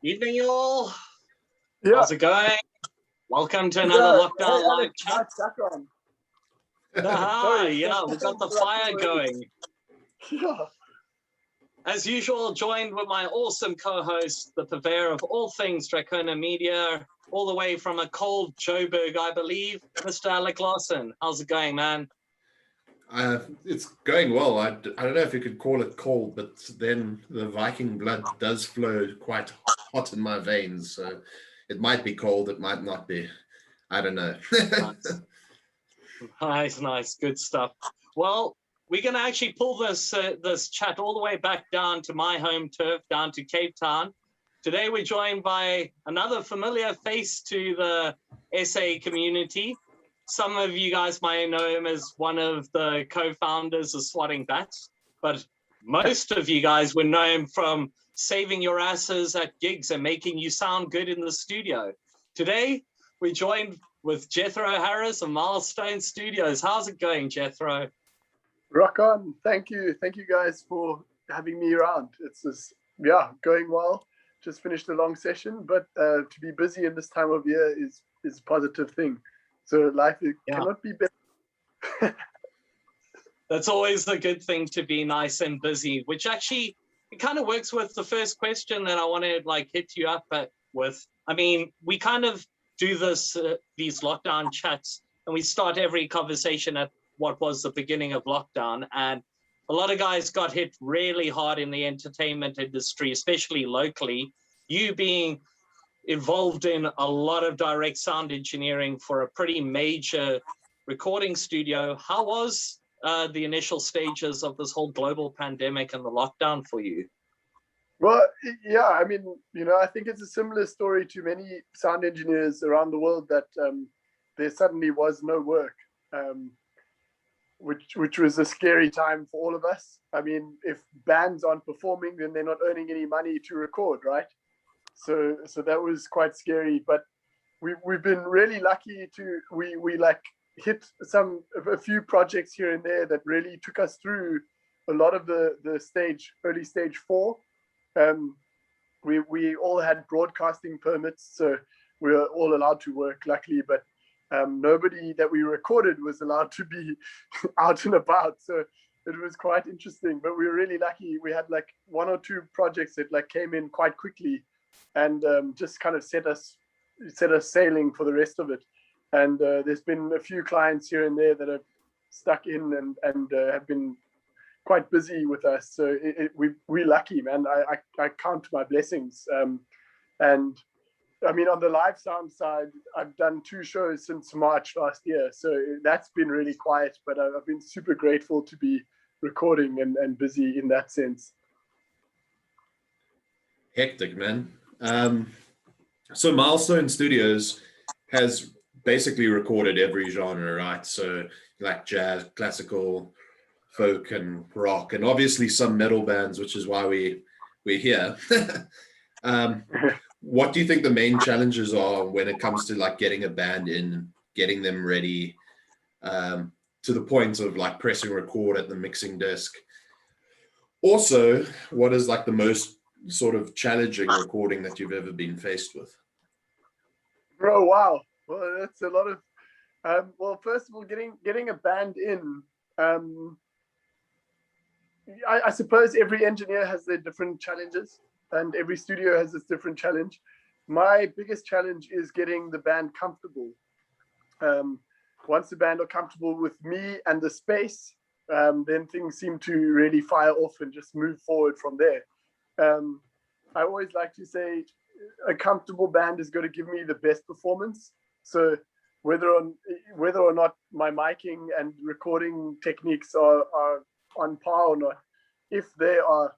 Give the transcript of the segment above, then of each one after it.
Evening, y'all. Yeah. How's it going? Welcome to another Lockdown Live chat. Yeah, we got the fire going. Yeah. As usual, joined with my awesome co-host, the purveyor of all things Dracona Media, all the way from a cold Joburg, I believe, Mr. Alec Lawson. How's it going, man? It's going well. I don't know if you could call it cold, but then the Viking blood does flow quite hot in my veins. So it might be cold, it might not be. I don't know. Nice. Good stuff. Well, we're going to actually pull this chat all the way back down to my home turf, down to Cape Town. Today, we're joined by another familiar face to the SA community. Some of you guys might know him as one of the co-founders of Swatting Bats, but most of you guys would know him from saving your asses at gigs and making you sound good in the studio. Today, we're joined with Jethro Harris of Milestone Studios. How's it going, Jethro? Rock on. Thank you guys for having me around. It's just, going well. Just finished a long session, but to be busy in this time of year is a positive thing. So life cannot be better. That's always a good thing, to be nice and busy, which actually it kind of works with the first question that I want to hit you up with. I mean, we kind of do these lockdown chats, and we start every conversation at what was the beginning of lockdown. And a lot of guys got hit really hard in the entertainment industry, especially locally. You being involved in a lot of direct sound engineering for a pretty major recording studio. How was the initial stages of this whole global pandemic and the lockdown for you? Well, yeah, I mean, I think it's a similar story to many sound engineers around the world that there suddenly was no work, which was a scary time for all of us. I mean, if bands aren't performing, then they're not earning any money to record, right? So that was quite scary, but we've been really lucky to we hit a few projects here and there that really took us through a lot of the early stage 4. We all had broadcasting permits, so we were all allowed to work, luckily, but nobody that we recorded was allowed to be out and about. So it was quite interesting, but we were really lucky. We had 1 or 2 projects that came in quite quickly and just kind of set us sailing for the rest of it. And there's been a few clients here and there that have stuck in and have been quite busy with us. So we're lucky, man. I count my blessings. And I mean, on the live sound side, I've done 2 shows since March last year. So that's been really quiet, but I've been super grateful to be recording and busy in that sense. Hectic, man. So Milestone Studios has basically recorded every genre, right? So like jazz, classical, folk, and rock, and obviously some metal bands, which is why we're here. What do you think the main challenges are when it comes to getting a band in, getting them ready, to the point of pressing record at the mixing desk? Also, what is the most sort of challenging recording that you've ever been faced with? Oh, wow. Well, that's a lot of well, first of all, getting a band in, I suppose every engineer has their different challenges and every studio has this different challenge. My biggest challenge is getting the band comfortable. Once the band are comfortable with me and the space, then things seem to really fire off and just move forward from there. I always like to say a comfortable band is going to give me the best performance. So whether or not my miking and recording techniques are on par or not, if they are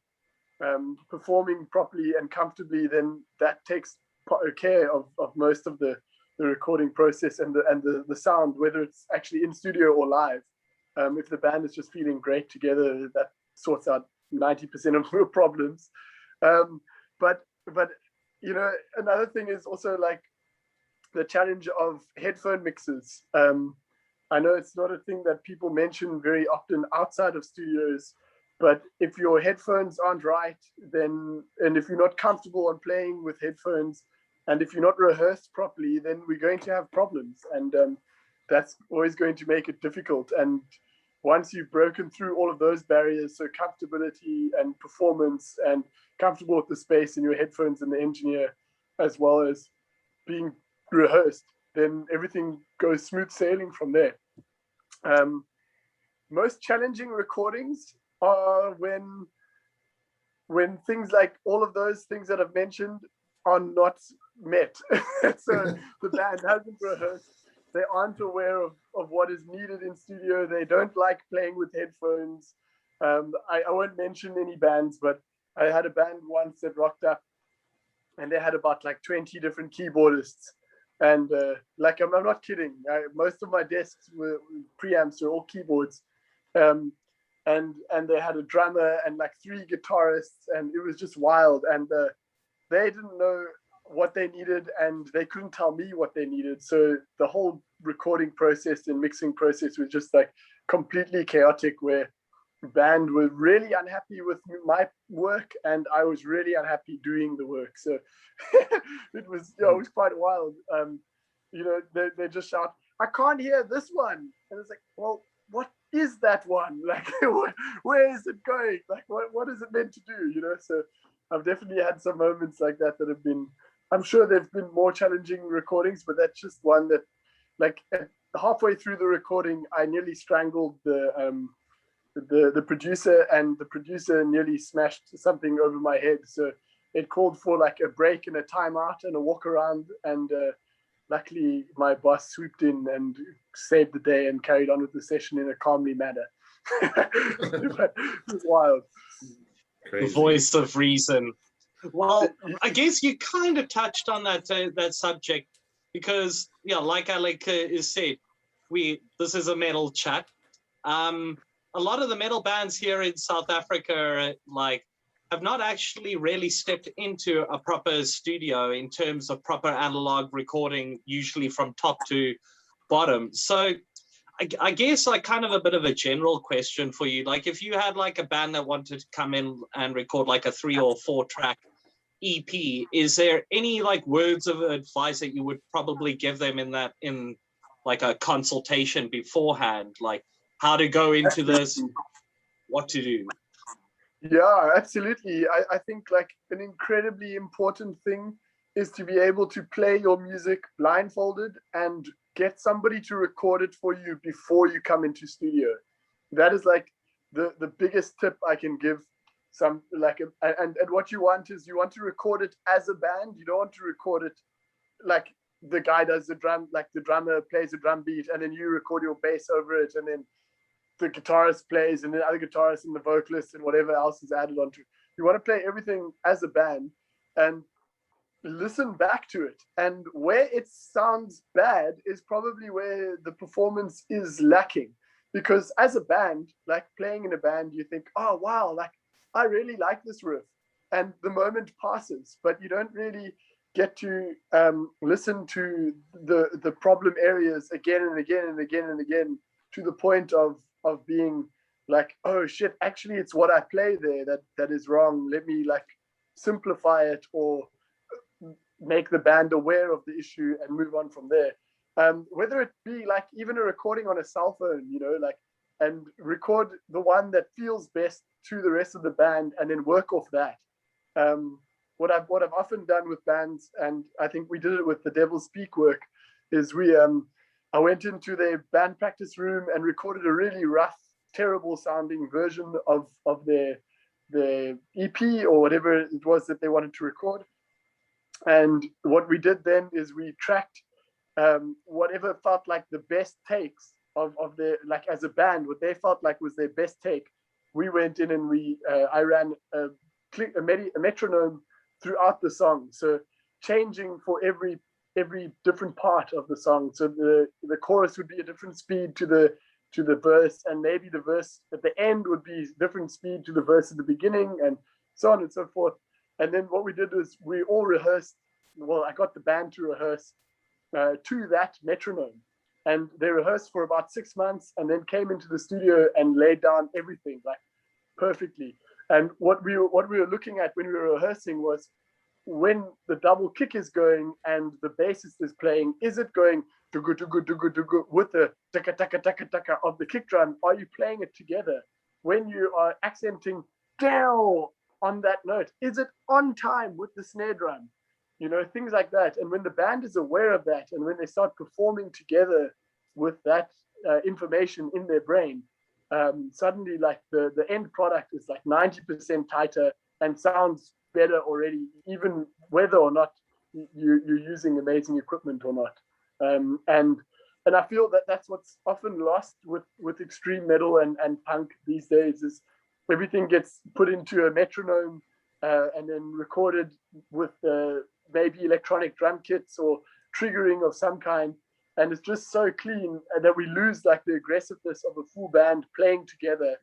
performing properly and comfortably, then that takes care of most of the recording process and the sound, whether it's actually in studio or live. If the band is just feeling great together, that sorts out 90% of the problems. But another thing is also the challenge of headphone mixes. I know it's not a thing that people mention very often outside of studios, But if your headphones aren't right, then, and if you're not comfortable on playing with headphones, and if you're not rehearsed properly, then we're going to have problems. And that's always going to make it difficult. And once you've broken through all of those barriers, so comfortability and performance and comfortable with the space in your headphones and the engineer, as well as being rehearsed, then everything goes smooth sailing from there. Most challenging recordings are when things like all of those things that I've mentioned are not met. So the band hasn't rehearsed. They aren't aware of what is needed in studio. They don't like playing with headphones. I won't mention any bands, but I had a band once that rocked up and they had about like 20 different keyboardists. And like, I'm not kidding. Most of my desks were preamps, were all keyboards. And they had a drummer and like 3 guitarists, and it was just wild. And they didn't know what they needed, and they couldn't tell me what they needed. So the whole recording process and mixing process was just like completely chaotic, where the band were really unhappy with my work, and I was really unhappy doing the work. So it was quite wild. They just shout, "I can't hear this one," and it's like, well, what is that one? Like, where is it going? Like, what is it meant to do? So I've definitely had some moments like that have been, I'm sure there've been more challenging recordings, but that's just one that, like, halfway through the recording, I nearly strangled the producer, and the producer nearly smashed something over my head. So it called for like a break and a timeout and a walk around, and luckily my boss swooped in and saved the day and carried on with the session in a calmly manner. It was wild. Crazy. The voice of reason. Well, I guess you kind of touched on that subject, because like Alec is said, this is a metal chat. A lot of the metal bands here in South Africa have not actually really stepped into a proper studio in terms of proper analog recording, usually from top to bottom. So I guess kind of a bit of a general question for you. Like, if you had like a band that wanted to come in and record like a 3 or 4 track EP, is there any like words of advice that you would probably give them in like a consultation beforehand, like how to go into this, what to do? Yeah, absolutely. I think like an incredibly important thing is to be able to play your music blindfolded and get somebody to record it for you before you come into studio. That is like the biggest tip I can give. And what you want is, you want to record it as a band. You don't want to record it like the guy does the drum, like the drummer plays a drum beat and then you record your bass over it, and then the guitarist plays and the other guitarist and the vocalist and whatever else is added onto it. You want to play everything as a band and listen back to it. And where it sounds bad is probably where the performance is lacking. Because as a band, like playing in a band, you think, oh, wow, like I really like this riff. And the moment passes, but you don't really get to listen to the problem areas again and again and again and again, to the point of being like, oh shit, actually it's what I play there that is wrong. Let me like simplify it or make the band aware of the issue and move on from there. Whether it be like even a recording on a cell phone, and record the one that feels best to the rest of the band and then work off that. What I've often done with bands, and I think we did it with the Devil's Speak work, is I went into their band practice room and recorded a really rough, terrible sounding version of their EP or whatever it was that they wanted to record. And what we did then is we tracked whatever felt like the best takes of their, like as a band, what they felt like was their best take. We went in and I ran a metronome throughout the song, so changing for every different part of the song. So the chorus would be a different speed to the verse, and maybe the verse at the end would be different speed to the verse at the beginning, and so on and so forth. And then what we did was we all rehearsed. Well, I got the band to rehearse to that metronome, and they rehearsed for about 6 months, and then came into the studio and laid down everything, like perfectly. And what we were looking at when we were rehearsing was, when the double kick is going and the bassist is playing, is it going dugu dugu dugu dugu with the taka taka taka taka of the kick drum? Are you playing it together? When you are accenting down on that note, is it on time with the snare drum? You know, things like that. And when the band is aware of that, and when they start performing together with that information in their brain, suddenly like the end product is like 90% tighter and sounds better already, even whether or not you're using amazing equipment or not. And I feel that that's what's often lost with extreme metal and punk these days, is everything gets put into a metronome and then recorded with maybe electronic drum kits or triggering of some kind, and it's just so clean that we lose like the aggressiveness of a full band playing together,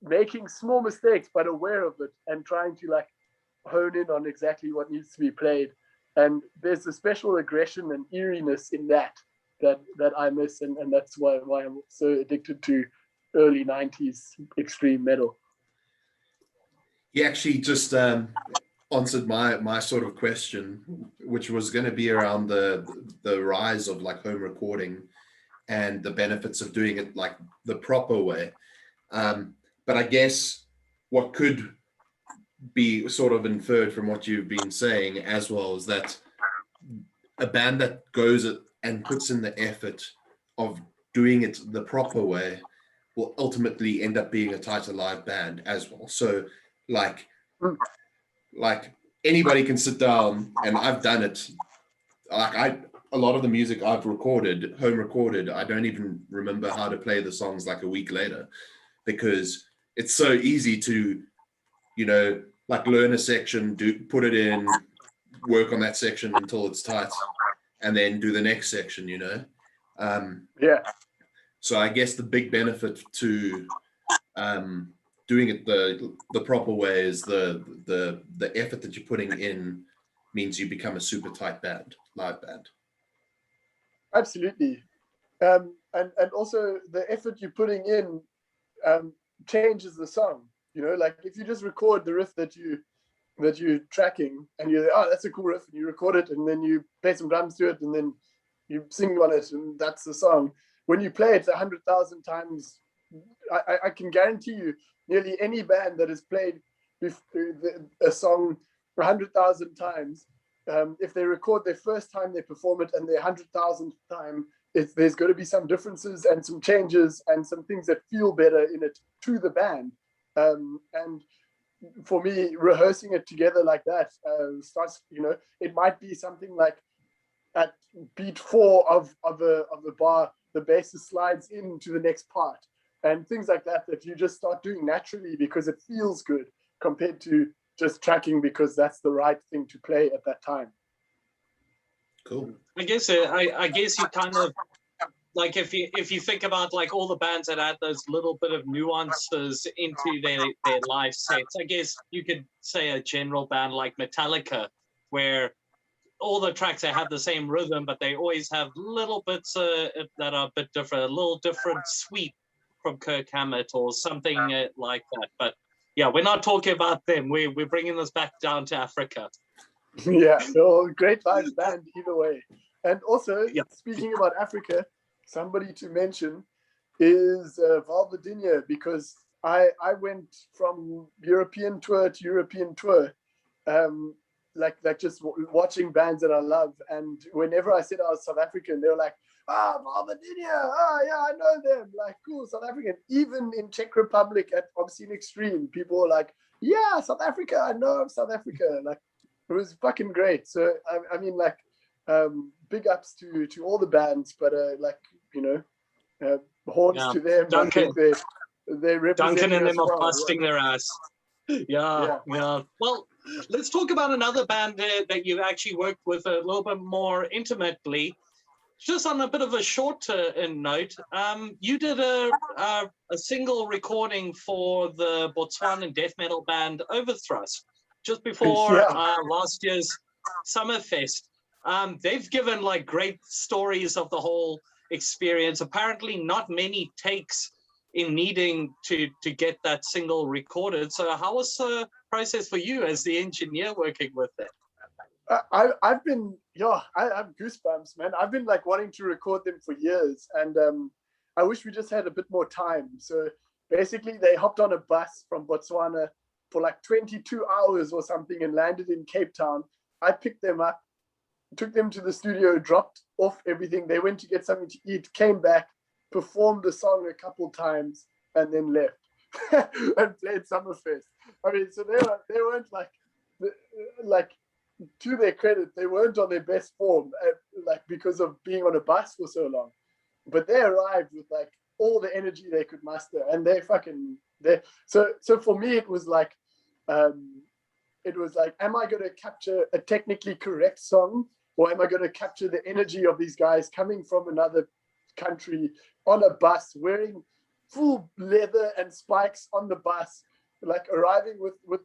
making small mistakes but aware of it and trying to like hone in on exactly what needs to be played. And there's a special aggression and eeriness in that I miss, and that's why I'm so addicted to early 90s extreme metal. He actually just answered my sort of question, which was going to be around the rise of like home recording and the benefits of doing it like the proper way. But I guess what could be sort of inferred from what you've been saying as well is that a band that goes and puts in the effort of doing it the proper way will ultimately end up being a tighter live band as well. So like anybody can sit down, and I've done it. Like a lot of the music I've recorded, home recorded, I don't even remember how to play the songs like a week later, because it's so easy to, you know, like learn a section, put it in, work on that section until it's tight, and then do the next section, you know? Yeah. So I guess the big benefit to doing it the proper way is the effort that you're putting in means you become a super tight band, live band. Absolutely. And also the effort you're putting in changes the song. You know, like if you just record the riff that you're tracking and you're like, oh, that's a cool riff, and you record it and then you play some drums to it and then you sing on it and that's the song. When you play it 100,000 times, I can guarantee you nearly any band that has played a song 100,000 times, if they record their first time they perform it and their 100,000th time, there's going to be some differences and some changes and some things that feel better in it to the band. And for me, rehearsing it together like that starts, you know, it might be something like at beat 4 of the bar, the bassist slides into the next part and things like that you just start doing naturally because it feels good compared to just tracking because that's the right thing to play at that time. Cool. I guess you kind of like if you think about like all the bands that add those little bit of nuances into their live sets, I guess you could say a general band like Metallica, where all the tracks they have the same rhythm, but they always have little bits that are a bit different, a little different sweep from Kirk Hammett or something like that. But yeah, we're not talking about them. We're bringing this back down to Africa. Yeah, so great vibes band either way. And also, speaking about Africa, somebody to mention is Valvadinia, because I went from European tour to European tour, like just watching bands that I love. And whenever I said I was South African, they were like, Valvadinia, yeah, I know them. Like, cool, South African. Even in Czech Republic at Obscene Extreme, people were like, yeah, South Africa, I know of South Africa. Like, it was fucking great. So, I mean, like, big ups to all the bands, but like, you know, horns to them. Duncan, I think they represent Duncan and them well. are busting their ass. Yeah. Well, let's talk about another band that you actually worked with a little bit more intimately. Just on a bit of a shorter note, you did a single recording for the Botswanan death metal band Overthrust just before last year's Summerfest. They've given like great stories of the whole experience. Apparently, not many takes in needing to get that single recorded. So how was the process for you as the engineer working with it? I've been, I have goosebumps, man. I've been like wanting to record them for years, and I wish we just had a bit more time. So basically, they hopped on a bus from Botswana for like 22 hours or something and landed in Cape Town. I picked them up, took them to the studio, dropped off everything. They went to get something to eat, came back, performed the song a couple times, and then left and played Summerfest. I mean, so they weren't like, to their credit, they weren't on their best form, like because of being on a bus for so long. But they arrived with like all the energy they could muster, and so for me it was like, am I going to capture a technically correct song, or am I going to capture the energy of these guys coming from another country on a bus, wearing full leather and spikes on the bus, like arriving with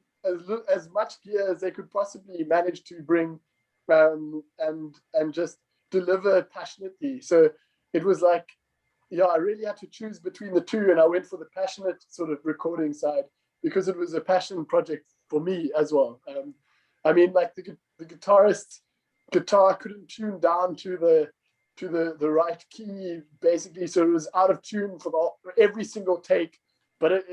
as much gear as they could possibly manage to bring, and just deliver passionately. So it was like, I really had to choose between the two, and I went for the passionate sort of recording side because it was a passion project for me as well. I mean, like the guitarist's guitar couldn't tune down to the right key, basically, so it was out of tune for every single take. But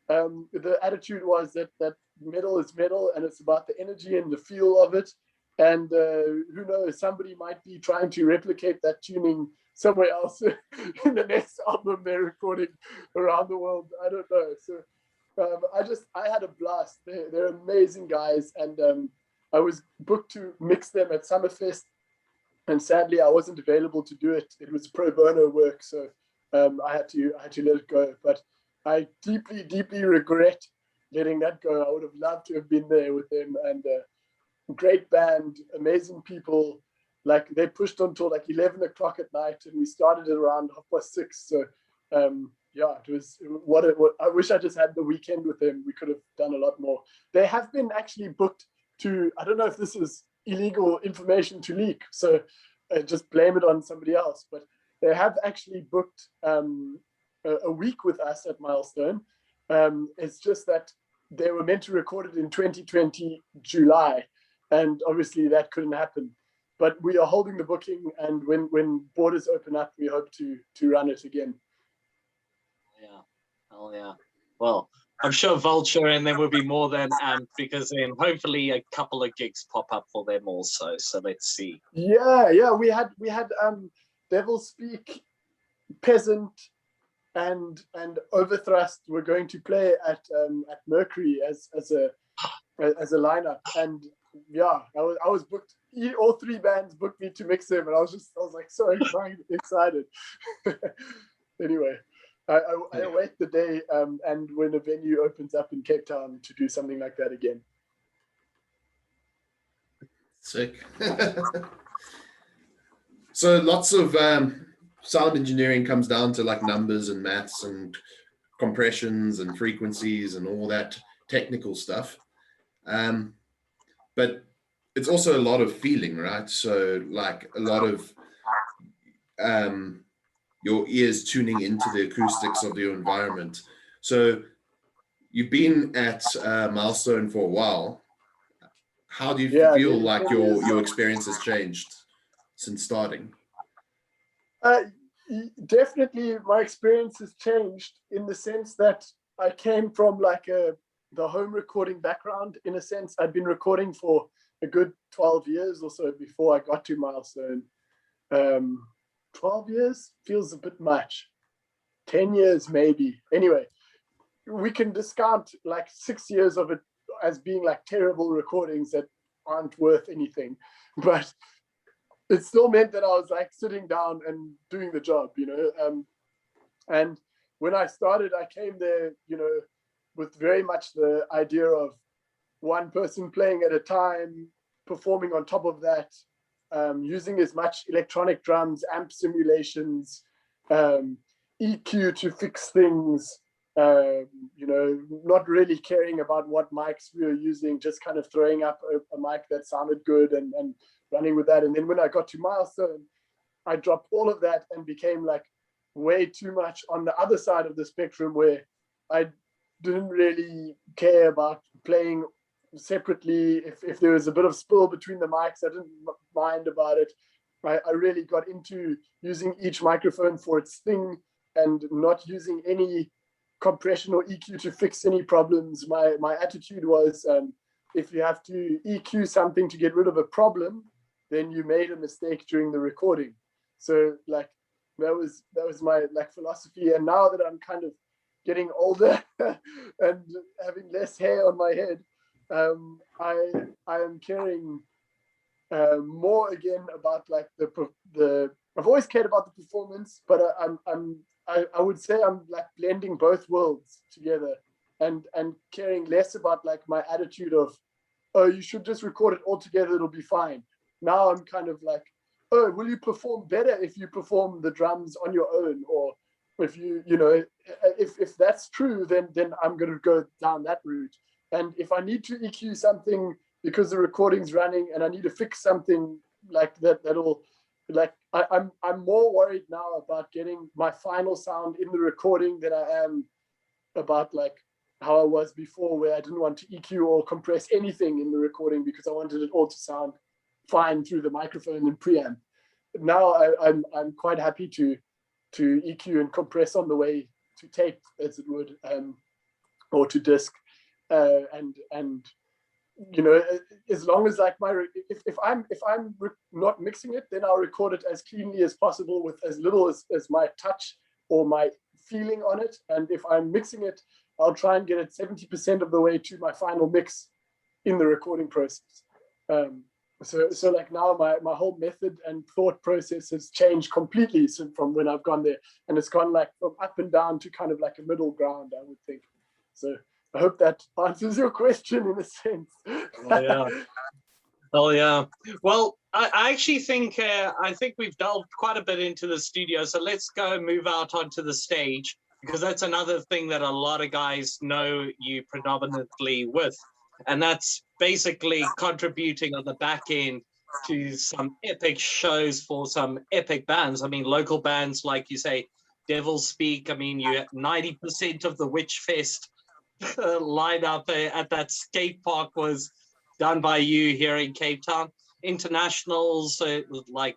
the attitude was that metal is metal, and it's about the energy and the feel of it. And who knows, somebody might be trying to replicate that tuning somewhere else in the next album they're recording around the world. I don't know. So I had a blast. They're amazing guys, and I was booked to mix them at Summerfest, and sadly I wasn't available to do it. It was pro bono work, so I had to let it go. But I deeply regret letting that go. I would have loved to have been there with them, and great band, amazing people. Like they pushed until like 11 o'clock at night, and we started at around 6:30. So it was what I wish I just had the weekend with them. We could have done a lot more. They have been actually booked to, I don't know if this is illegal information to leak, so just blame it on somebody else, but they have actually booked a week with us at Milestone. It's just that they were meant to record it in 2020 July, and obviously that couldn't happen. But we are holding the booking, and when borders open up, we hope to run it again. Yeah, oh yeah. Well, I'm sure Vulture and there will be more than because then hopefully a couple of gigs pop up for them also. So let's see. Yeah. We had Devil Speak, Peasant, and Overthrust were going to play at Mercury as a lineup, and I was booked. All three bands booked me to mix them, and I was like so excited. Anyway, I await the day and when a venue opens up in Cape Town to do something like that again. Sick. So lots of sound engineering comes down to like numbers and maths and compressions and frequencies and all that technical stuff. But it's also a lot of feeling, right? So like a lot of your ears tuning into the acoustics of your environment. So you've been at Milestone for a while. How do you feel like your experience has changed since starting? Definitely my experience has changed in the sense that I came from like the home recording background. In a sense, I'd been recording for a good 12 years or so before I got to Milestone. 12 years feels a bit much. 10 years maybe. Anyway, we can discount like 6 years of it as being like terrible recordings that aren't worth anything. But it still meant that I was like sitting down and doing the job, and when I started, I came there, with very much the idea of one person playing at a time, performing on top of that, using as much electronic drums, amp simulations, EQ to fix things, not really caring about what mics we were using, just kind of throwing up a mic that sounded good and running with that. And then when I got to Milestone, I dropped all of that and became like way too much on the other side of the spectrum, where I didn't really care about playing separately. If there was a bit of spill between the mics, I didn't mind about it. I really got into using each microphone for its thing and not using any compression or EQ to fix any problems. My attitude was, if you have to EQ something to get rid of a problem, then you made a mistake during the recording. So like that was my like philosophy. And now that I'm kind of getting older and having less hair on my head, I am caring more again about like the I've always cared about the performance, but I would say I'm like blending both worlds together and caring less about like my attitude of, oh, you should just record it all together, it'll be fine. Now I'm kind of like, oh, will you perform better if you perform the drums on your own? Or if you know, if that's true, then I'm going to go down that route. And if I need to EQ something because the recording's running and I need to fix something like that, that'll like, I'm more worried now about getting my final sound in the recording than I am about like how I was before, where I didn't want to EQ or compress anything in the recording because I wanted it all to sound fine through the microphone and preamp. Now I'm quite happy to EQ and compress on the way to tape, as it would, or to disc, and you know, as long as like if I'm not mixing it, then I'll record it as cleanly as possible with as little as my touch or my feeling on it. And if I'm mixing it, I'll try and get it 70% of the way to my final mix in the recording process. So like now my whole method and thought process has changed completely from when I've gone there, and it's gone like from up and down to kind of like a middle ground, I would think. So I hope that answers your question in a sense. Oh yeah. Oh yeah. Well, I actually think we've delved quite a bit into the studio. So let's go move out onto the stage, because that's another thing that a lot of guys know you predominantly with, and that's basically contributing on the back end to some epic shows for some epic bands. I mean, local bands like you say, Devil Speak. I mean, you 90% of the Witch Fest line up at that skate park was done by you here in Cape Town. Internationals, like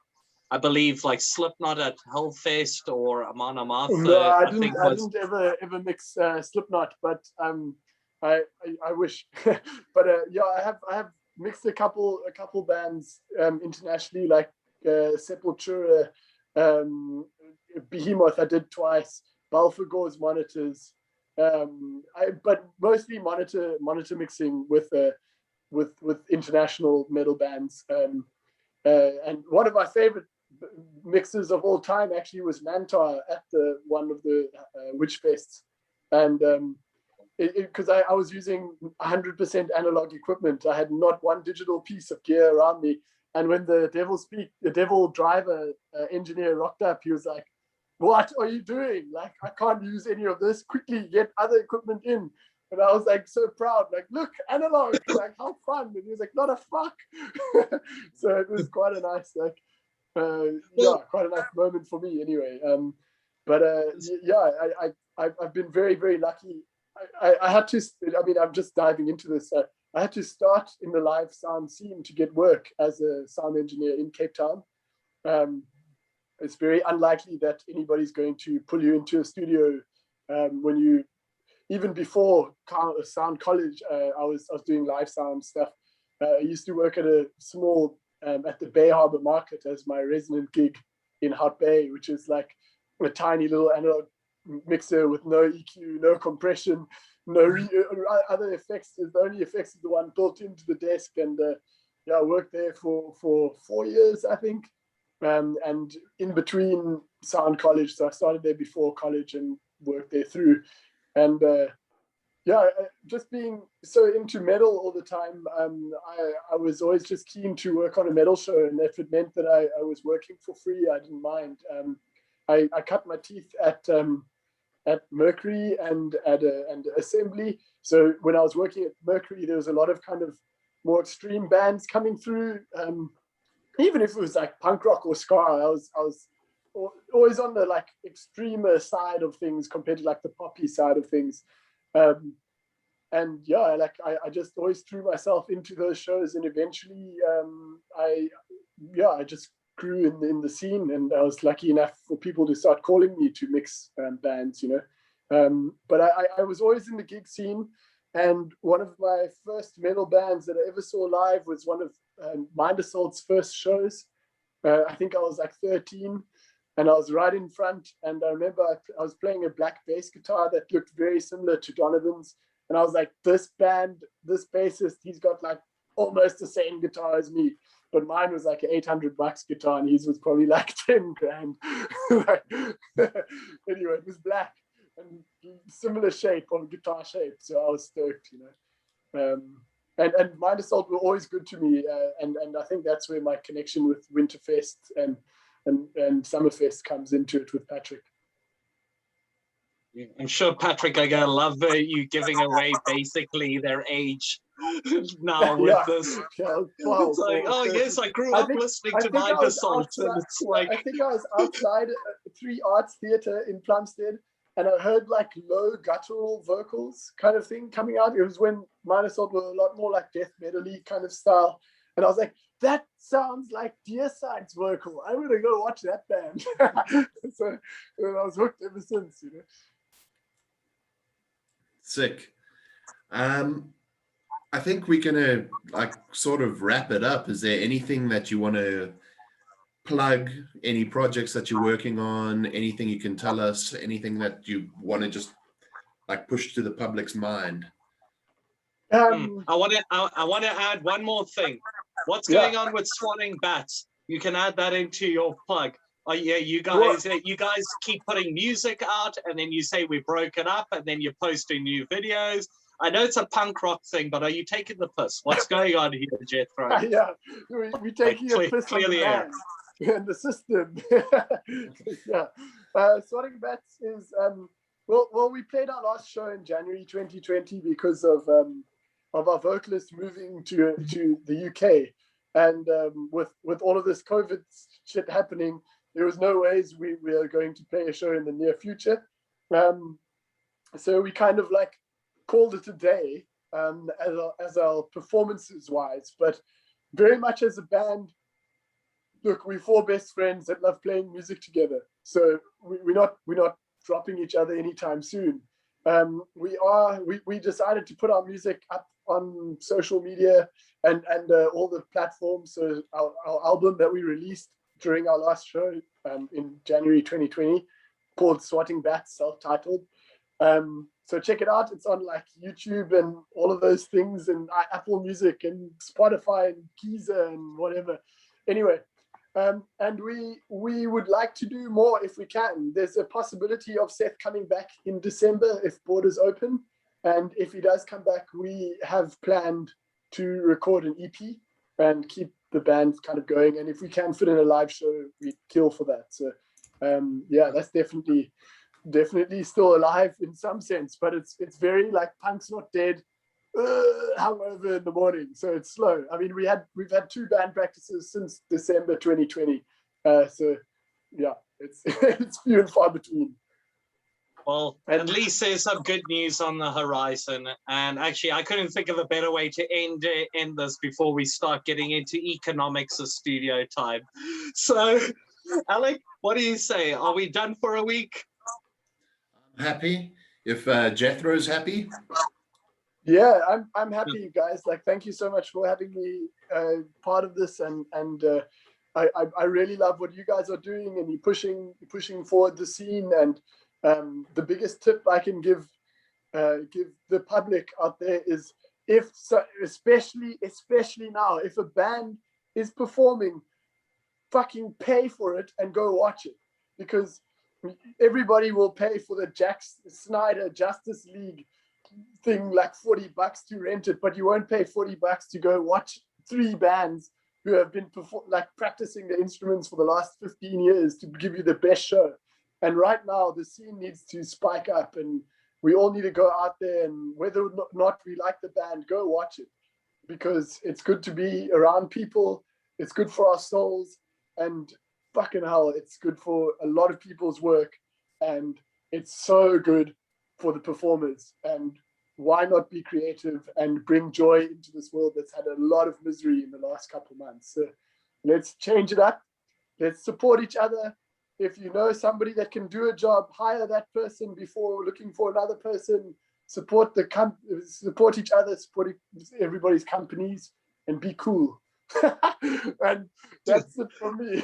I believe like Slipknot at Hellfest or Amon Amarth. No, I didn't ever mix Slipknot, but I wish. But yeah, I have mixed a couple bands internationally, like Sepultura, Behemoth. I did twice. Balfagor's Monitors. But mostly monitor mixing with international metal bands. And one of my favorite mixes of all time actually was Mantar at one of the Witch Fests, and because I was using 100% analog equipment. I had not one digital piece of gear around me. And when the Devil Driver engineer rocked up, he was like, "What are you doing? Like, I can't use any of this. Quickly get other equipment in." And I was like so proud, like, "Look, analog, like how fun." And he was like, "Not a fuck." So it was quite a nice, like, quite a nice moment for me anyway. But yeah, I've been very, very lucky. I had to, I mean, I'm just diving into this. I had to start in the live sound scene to get work as a sound engineer in Cape Town. It's very unlikely that anybody's going to pull you into a studio when you, even before sound college, I was doing live sound stuff. I used to work at a small, at the Bay Harbor Market as my resident gig in Hot Bay, which is like a tiny little analog mixer with no EQ, no compression, no other effects. The only effects is the one built into the desk. And yeah, I worked there for 4 years, I think. And in between sound college, so I started there before college and worked there through. And yeah, just being so into metal all the time, I was always just keen to work on a metal show, and if it meant that I was working for free, I didn't mind. I cut my teeth at Mercury and at Assembly. So when I was working at Mercury, there was a lot of kind of more extreme bands coming through. Even if it was like punk rock or ska, I was always on the like extremer side of things compared to like the poppy side of things. And yeah, like I just always threw myself into those shows, and eventually I just grew in the scene, and I was lucky enough for people to start calling me to mix bands, you know. But I was always in the gig scene, and one of my first metal bands that I ever saw live was one of Mind Assault's first shows. I think I was like 13, and I was right in front, and I remember I was playing a black bass guitar that looked very similar to Donovan's, and I was like, this band, this bassist, he's got like almost the same guitar as me, but mine was like an $800 guitar, and his was probably like 10 grand. Like, anyway, it was black and similar shape of guitar shape, so I was stoked, you know. And Mind Assault were always good to me, and I think that's where my connection with Winterfest and Summerfest comes into it with Patrick. I'm sure Patrick are gonna love you giving away basically their age now with this. Yeah, wow, it's like, oh yes, I grew up listening to Mind Assault, and it's like I think I was outside 3 Arts Theatre in Plumstead, and I heard like low guttural vocals kind of thing coming out. It was when Mind Assault were a lot more like death metal-y kind of style, and I was like, that sounds like Deerside's vocal. I'm gonna go watch that band. So I was hooked ever since, you know. Sick. I think we're gonna like sort of wrap it up. Is there anything that you want to plug? Any projects that you're working on? Anything you can tell us? Anything that you want to just like push to the public's mind? I want to add one more thing. What's going on with Swatting Bats? You can add that into your plug. Oh yeah, you guys keep putting music out, and then you say we broke it up, and then you're posting new videos. I know it's a punk rock thing, but are you taking the piss? What's going on here, Jethro? Yeah, we taking a piss on the man and the system. Yeah, Swatting Bats is well, we played our last show in January 2020 because of our vocalist moving to the UK, and with all of this COVID shit happening, there was no ways we are going to play a show in the near future. So we kind of like called it a day as our performances wise, but very much as a band. Look, we're 4 best friends that love playing music together, so we're not dropping each other anytime soon. We decided to put our music up on social media and all the platforms. So our album that we released during our last show in January 2020, called Swatting Bats, self-titled. So check it out. It's on like YouTube and all of those things, and Apple Music and Spotify and Keezer and whatever. Anyway, and we would like to do more if we can. There's a possibility of Seth coming back in December if borders open, and if he does come back, we have planned to record an EP and keep the band kind of going. And if we can fit in a live show, we'd kill for that. So yeah, that's definitely still alive in some sense, but it's very like punk's not dead, hungover in the morning, so it's slow. I mean, we've had 2 band practices since December 2020, so yeah, it's it's few and far between. Well, at least there's some good news on the horizon, and actually I couldn't think of a better way to end this before we start getting into economics of studio time. So Alec, what do you say? Are we done for a week? I'm happy. If Jethro's happy. Yeah, I'm happy, you guys. Like, thank you so much for having me part of this, and I really love what you guys are doing, and you're pushing forward the scene. And the biggest tip I can give the public out there is, especially now, if a band is performing, fucking pay for it and go watch it, because everybody will pay for the Jack Snyder Justice League thing, like $40 to rent it, but you won't pay $40 to go watch 3 bands who have been practicing the instruments for the last 15 years to give you the best show. And right now the scene needs to spike up, and we all need to go out there, and whether or not we like the band, go watch it, because it's good to be around people. It's good for our souls. And fucking hell, it's good for a lot of people's work, and it's so good for the performers. And why not be creative and bring joy into this world that's had a lot of misery in the last couple of months? So let's change it up. Let's support each other. If you know somebody that can do a job, hire that person before looking for another person. Support each other, support everybody's companies, and be cool. And that's it for me.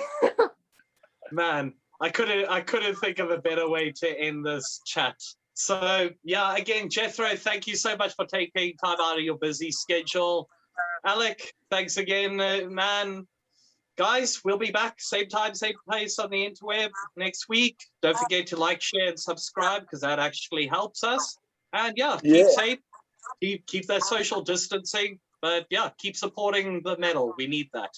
Man, I couldn't think of a better way to end this chat. So yeah, again, Jethro, thank you so much for taking time out of your busy schedule. Alec, thanks again, man. Guys, we'll be back same time, same place on the interweb next week. Don't forget to like, share, and subscribe, because that actually helps us. And yeah, keep safe, keep that social distancing, but yeah, keep supporting the metal. We need that.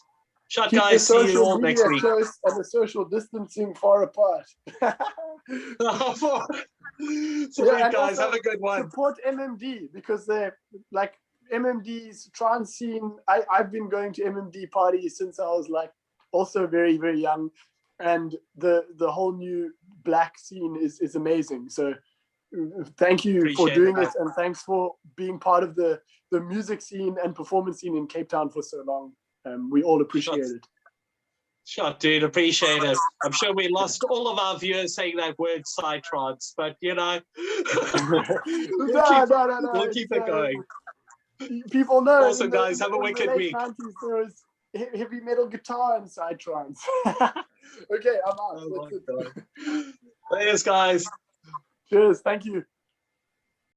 Shut, Keep guys. See you all next week. Close and the social distancing far apart. Sorry, guys. Have a good one. Support MMD, because they're like MMD's trance scene. I've been going to MMD parties since I was like also very, very young, and the whole new black scene is amazing. So thank you for doing it, and thanks for being part of the music scene and performance scene in Cape Town for so long. We all appreciate it. Sure, dude, appreciate it. I'm sure we lost all of our viewers saying that word psytrance, but you know, we'll keep it going. People know. Awesome, guys. Have a wicked week. There was heavy metal guitar and psytrance. Okay, I'm out. Oh, thanks, guys. Cheers. Thank you.